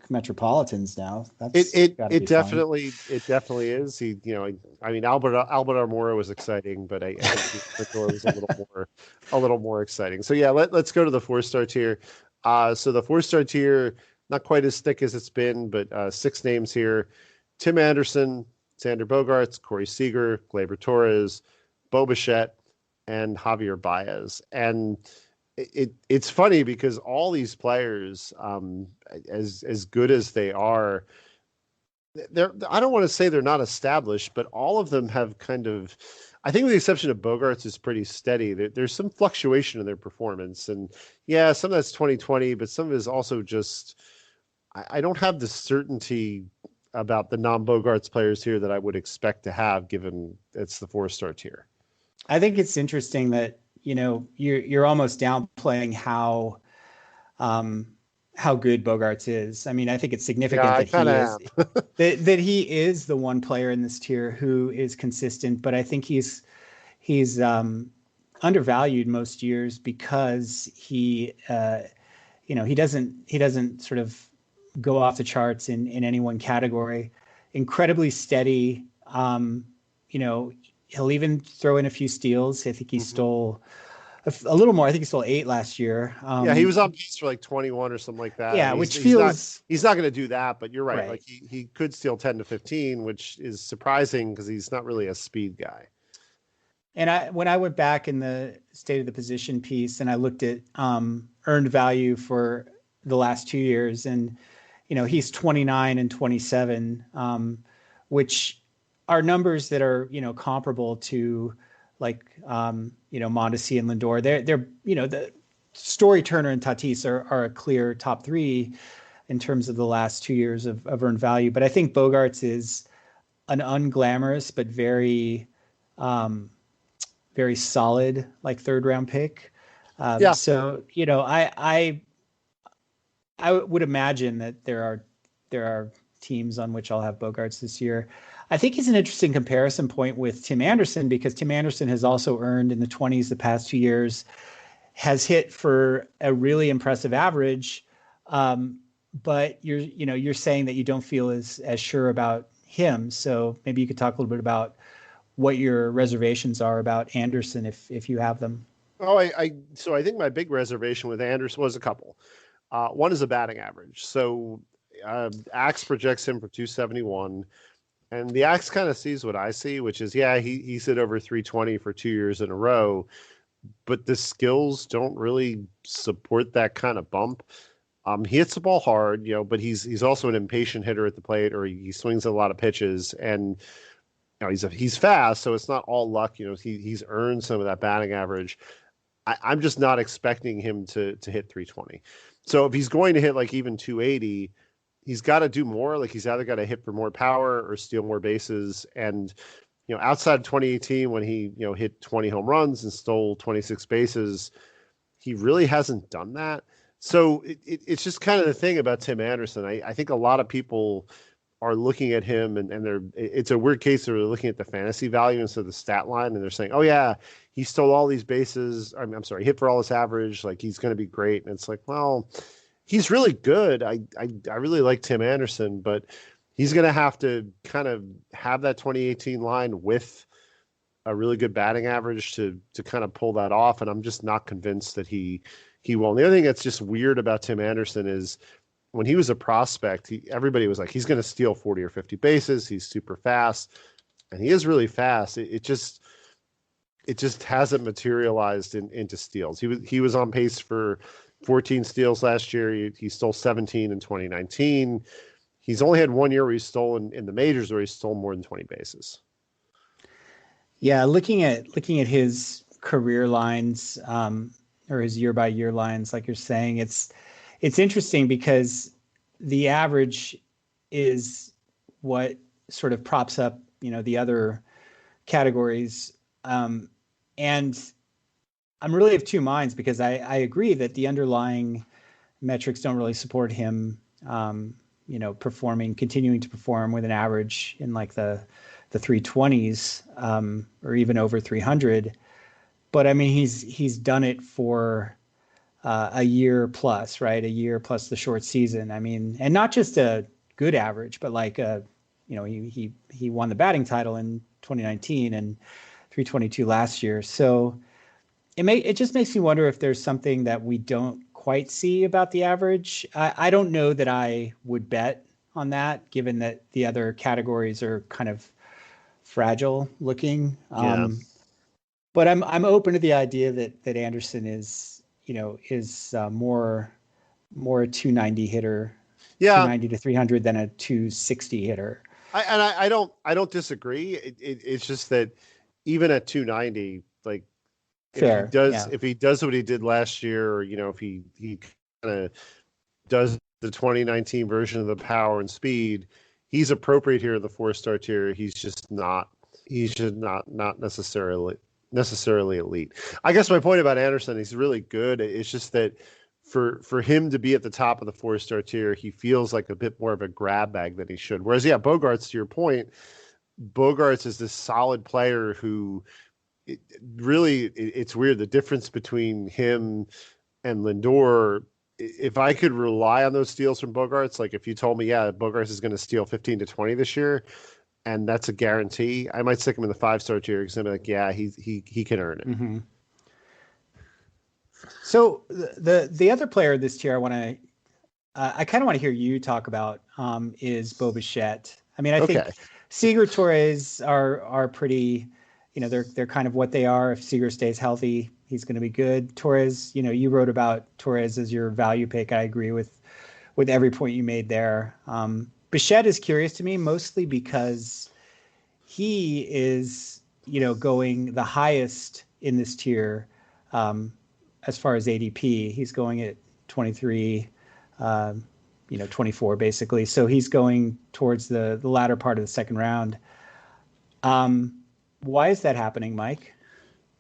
Metropolitans now. It That's it got to it be fun. definitely is. He, I mean, Albert Almora was exciting, but I think Lindor was a little more exciting. So yeah, let's go to the 4-star tier. So the 4-star tier, not quite as thick as it's been, but six names here: Tim Anderson, Xander Bogaerts, Corey Seager, Gleyber Torres, Bo Bichette, and Javier Baez. And it's funny because all these players, as good as they are, they're, I don't want to say they're not established, but all of them have kind of, I think with the exception of Bogarts, is pretty steady. There's some fluctuation in their performance, and yeah, some of that's 2020, but some of it is also just I don't have the certainty about the non-Bogarts players here that I would expect to have, given it's the 4-star tier. I think it's interesting that you're almost downplaying um, how good Bogarts is. I mean, I think it's Yeah, significant I that kind he of is am. that he is the one player in this tier who is consistent. But I think he's undervalued most years because he doesn't sort of go off the charts in any one category. Incredibly steady. You know, he'll even throw in a few steals. I think he Mhm. stole a little more. I think he stole 8 last year. Yeah, he was on pace for like 21 or something like that. I Yeah, mean, which feels he's not going to do that, but you're right. Like right. he could steal 10 to 15, which is surprising because he's not really a speed guy. And when I went back in the state of the position piece and I looked at earned value for the last 2 years, and he's 29 and 27, which are numbers that are comparable to like Mondesi and Lindor. They're the Story, Turner, and Tatis are a clear top three in terms of the last 2 years of earned value. But I think Bogarts is an unglamorous but um, very solid like third round pick. Yeah. So I would imagine that there are teams on which I'll have Bogarts this year. I think he's an interesting comparison point with Tim Anderson because Tim Anderson has also earned in the 20s the past 2 years, has hit for a really impressive average. Um, but you're saying that you don't feel as sure about him. So maybe you could talk a little bit about what your reservations are about Anderson if you have them. Oh, so I think my big reservation with Anderson was a couple. One is a batting average. So Axe projects him for 271, and the Axe kind of sees what I see, which is yeah, he's hit over 320 for 2 years in a row, but the skills don't really support that kind of bump. He hits the ball hard, but he's also an impatient hitter at the plate, or he swings a lot of pitches, and he's fast, so it's not all luck. He's earned some of that batting average. I'm just not expecting him to hit 320. So if he's going to hit like even 280, he's got to do more. Like he's either got to hit for more power or steal more bases. And outside of 2018 when he hit 20 home runs and stole 26 bases, he really hasn't done that. So it's just kind of the thing about Tim Anderson. I think a lot of people are looking at him and it's a weird case. They're looking at the fantasy value instead of the stat line, and they're saying, oh yeah, he stole all these bases. I'm sorry, hit for all this average. Like he's going to be great. And it's like, well, he's really good. I really like Tim Anderson, but he's going to have to kind of have that 2018 line with a really good batting average to kind of pull that off. And I'm just not convinced that he will. And the other thing that's just weird about Tim Anderson is when he was a prospect, everybody was like, he's going to steal 40 or 50 bases. He's super fast, and he is really fast. It just hasn't materialized into steals. He was on pace for 14 steals last year. He stole 17 in 2019. He's only had 1 year where he's stolen in the majors where he stole more than 20 bases. Yeah, looking at his career lines, or his year by year lines, like you're saying, it's interesting because the average is what sort of props up, the other categories. And I'm really of two minds because I agree that the underlying metrics don't really support him, continuing to perform with an average in like the 320s, or even over 300. But I mean, he's done it for a year plus, right? A year plus the short season. I mean, and not just a good average, but like he won the batting title in 2019 and 322 last year. So it just makes me wonder if there's something that we don't quite see about the average. I don't know that I would bet on that, given that the other categories are kind of fragile looking. Yeah. But I'm open to the idea that Anderson is more a 290 hitter, Yeah. 290 to 300 than a 260 hitter. I don't disagree. It's just that even at 290, like if he Fair, does yeah. if he does what he did last year, or if he kind of does the 2019 version of the power and speed, he's appropriate here in the 4-star tier. He's just not. He's just not necessarily elite. I guess my point about Anderson, he's really good. It's just that for him to be at the top of the 4-star tier, he feels like a bit more of a grab bag than he should. Whereas, yeah, Bogarts, to your point, Bogarts is this solid player who it's weird. The difference between him and Lindor, if I could rely on those steals from Bogarts, like if you told me, yeah, Bogarts is going to steal 15 to 20 this year, and that's a guarantee, I might stick him in the 5-star tier because I'm like, yeah, he can earn it. Mm-hmm. So the other player this tier I kind of want to hear you talk about is Bo Bichette. I mean, I Okay. think Seager, Torres are pretty, they're kind of what they are. If Seager stays healthy, he's going to be good. Torres, you wrote about Torres as your value pick. I agree with every point you made there. Bichette is curious to me mostly because he is, going the highest in this tier as far as ADP. He's going at 23. 24 basically. So he's going towards the latter part of the second round. Why is that happening, Mike?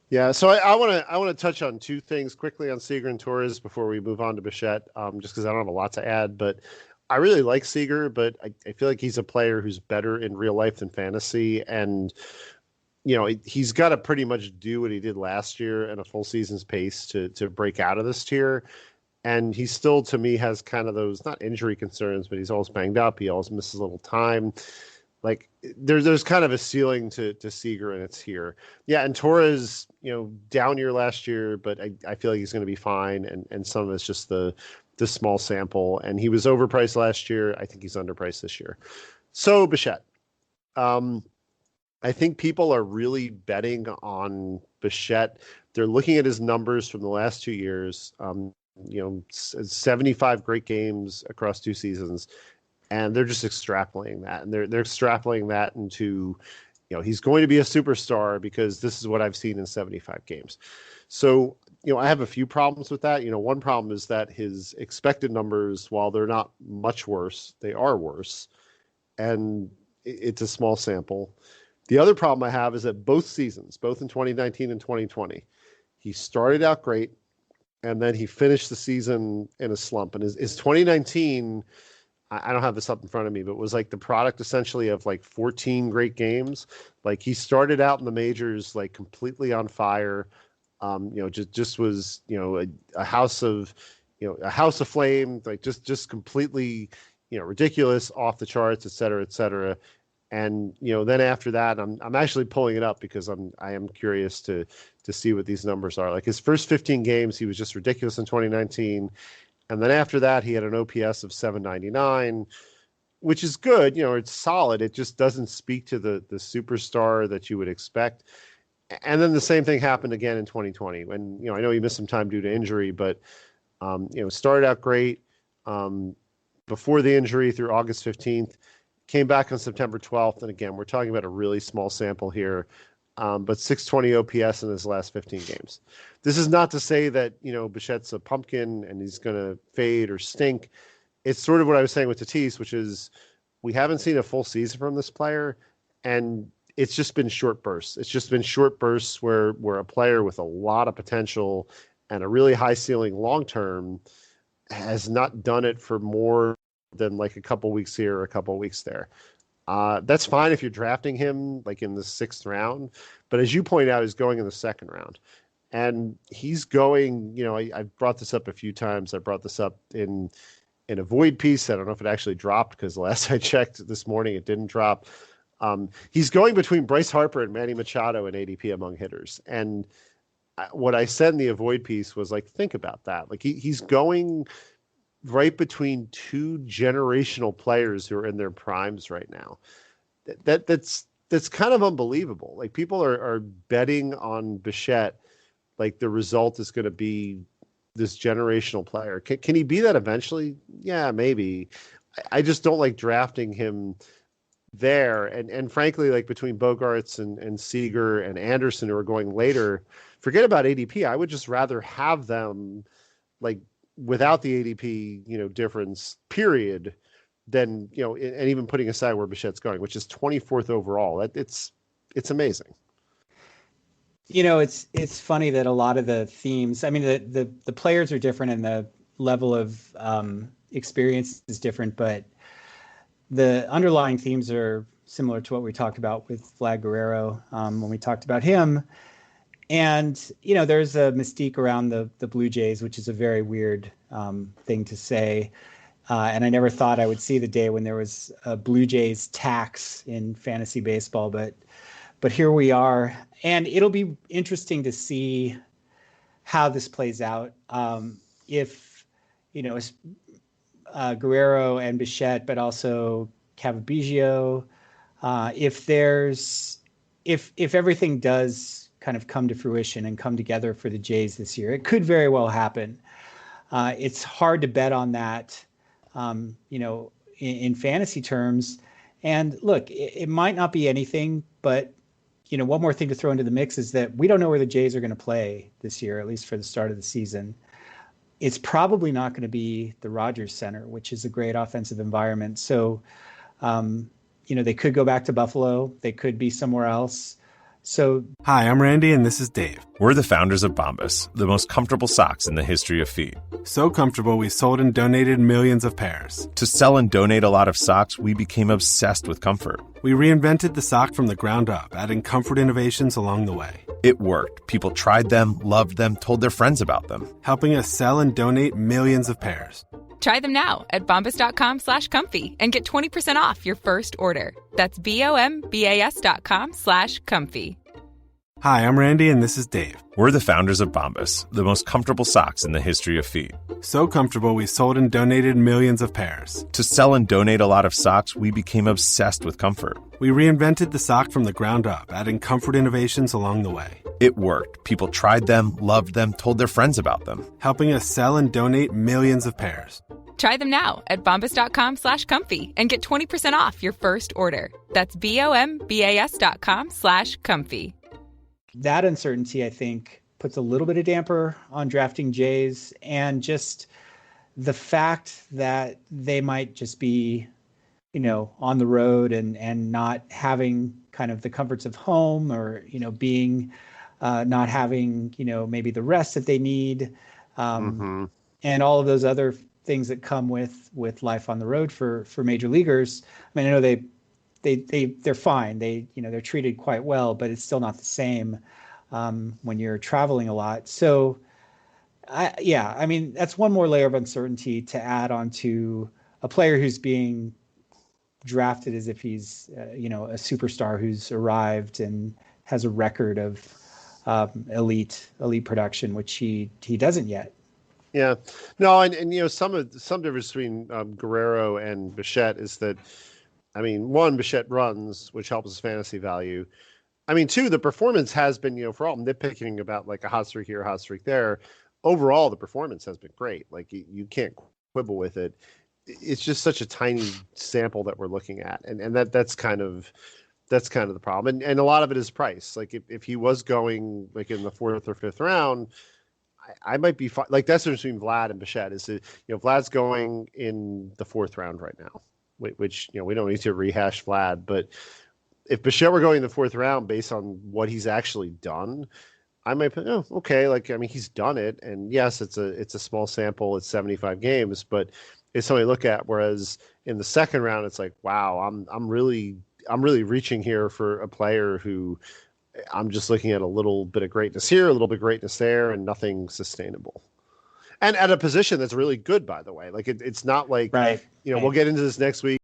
Yeah, so I want to touch on two things quickly on Seager and Torres before we move on to Bichette, just because I don't have a lot to add. But I really like Seager, but I feel like he's a player who's better in real life than fantasy, and he's got to pretty much do what he did last year at a full season's pace to break out of this tier. And he still, to me, has kind of those, not injury concerns, but he's always banged up. He always misses a little time. Like there's kind of a ceiling to Seager, and it's here. Yeah, and Torres, down year last year, but I feel like he's going to be fine. And some of it's just the small sample. And he was overpriced last year. I think he's underpriced this year. So Bichette, I think people are really betting on Bichette. They're looking at his numbers from the last 2 years. 75 great games across 2 seasons, and they're just extrapolating that, and they're extrapolating that into, he's going to be a superstar because this is what I've seen in 75 games. So, I have a few problems with that. One problem is that his expected numbers, while they're not much worse, they are worse, and it's a small sample. The other problem I have is that both seasons, both in 2019 and 2020, he started out great, and then he finished the season in a slump. And his 2019, I don't have this up in front of me, but it was like the product essentially of like 14 great games. Like he started out in the majors like completely on fire. Just was, a house of flame, like just completely, ridiculous, off the charts, et cetera, et cetera. And then after that, I'm actually pulling it up because I am curious to see what these numbers are. Like his first 15 games, he was just ridiculous in 2019, and then after that, he had an OPS of 799, which is good. It's solid. It just doesn't speak to the superstar that you would expect. And then the same thing happened again in 2020 when I know he missed some time due to injury, but started out great before the injury through August 15th. Came back on September 12th, and again, we're talking about a really small sample here, but 620 OPS in his last 15 games. This is not to say that, Bichette's a pumpkin and he's going to fade or stink. It's sort of what I was saying with Tatis, which is we haven't seen a full season from this player, and it's just been short bursts. It's just been short bursts where a player with a lot of potential and a really high ceiling long-term has not done it for more than like a couple weeks here or a couple weeks there. That's fine if you're drafting him like in the 6th round, but as you point out, he's going in the 2nd round. And he's going, I've brought this up a few times. I brought this up in a Void piece. I don't know if it actually dropped because the last I checked this morning, it didn't drop. He's going between Bryce Harper and Manny Machado in ADP among hitters. And what I said in the Avoid piece was like, think about that. Like he's going right between two generational players who are in their primes right now. That's kind of unbelievable. Like people are betting on Bichette. Like the result is going to be this generational player. Can he be that eventually? Yeah, maybe. I just don't like drafting him there. And frankly, like between Bogarts and Seager and Anderson, who are going later, forget about ADP. I would just rather have them like without the ADP, difference period than, and even putting aside where Bichette's going, which is 24th overall. It's amazing. It's funny that a lot of the themes, I mean, the players are different and the level of experience is different, but the underlying themes are similar to what we talked about with Vlad Guerrero when we talked about him. And, there's a mystique around the Blue Jays, which is a very weird thing to say. And I never thought I would see the day when there was a Blue Jays tax in fantasy baseball, but here we are. And it'll be interesting to see how this plays out. If, Guerrero and Bichette, but also Cavabiggio, if everything does kind of come to fruition and come together for the Jays this year, it could very well happen. It's hard to bet on that, in fantasy terms. And look, it might not be anything, but one more thing to throw into the mix is that we don't know where the Jays are going to play this year, at least for the start of the season. It's probably not going to be the Rogers Center, which is a great offensive environment. So, they could go back to Buffalo. They could be somewhere else. So, hi, I'm Randy, and this is Dave. We're the founders of Bombas, the most comfortable socks in the history of feet. So comfortable, we sold and donated millions of pairs. To sell and donate a lot of socks, we became obsessed with comfort. We reinvented the sock from the ground up, adding comfort innovations along the way. It worked. People tried them, loved them, told their friends about them, helping us sell and donate millions of pairs. Try them now at bombas.com/comfy and get 20% off your first order. That's bombas.com/comfy. Hi, I'm Randy, and this is Dave. We're the founders of Bombas, the most comfortable socks in the history of feet. So comfortable, we sold and donated millions of pairs. To sell and donate a lot of socks, we became obsessed with comfort. We reinvented the sock from the ground up, adding comfort innovations along the way. It worked. People tried them, loved them, told their friends about them, helping us sell and donate millions of pairs. Try them now at bombas.com/comfy and get 20% off your first order. That's bombas.com/comfy. That uncertainty, I think, puts a little bit of damper on drafting Jays, and just the fact that they might just be, on the road and not having kind of the comforts of home, or, being not having, maybe the rest that they need, and all of those other things that come with life on the road for major leaguers. I mean, I know they're fine. They're treated quite well, but it's still not the same when you're traveling a lot. So, that's one more layer of uncertainty to add on to a player who's being drafted as if he's, a superstar who's arrived and has a record of elite production, which he doesn't yet. Yeah, no, and some difference between Guerrero and Bichette is that, I mean, one, Bichette runs, which helps his fantasy value. I mean, two, the performance has been, for all nitpicking about like a hot streak here, a hot streak there, overall the performance has been great. Like you can't quibble with it. It's just such a tiny sample that we're looking at, and that's kind of the problem. And a lot of it is price. Like if he was going like in the 4th or 5th round, I might be fine. Like that's the difference between Vlad and Bichette is that, Vlad's going in the 4th round right now, which, we don't need to rehash Vlad, but if Bichette were going in the 4th round based on what he's actually done, I might put, okay. Like, I mean, he's done it, and yes, it's a small sample. It's 75 games, but it's something to look at. Whereas in the 2nd round, it's like, wow, I'm really reaching here for a player who I'm just looking at a little bit of greatness here, a little bit of greatness there, and nothing sustainable. And at a position that's really good, by the way. Like it's not like, Right. we'll get into this next week.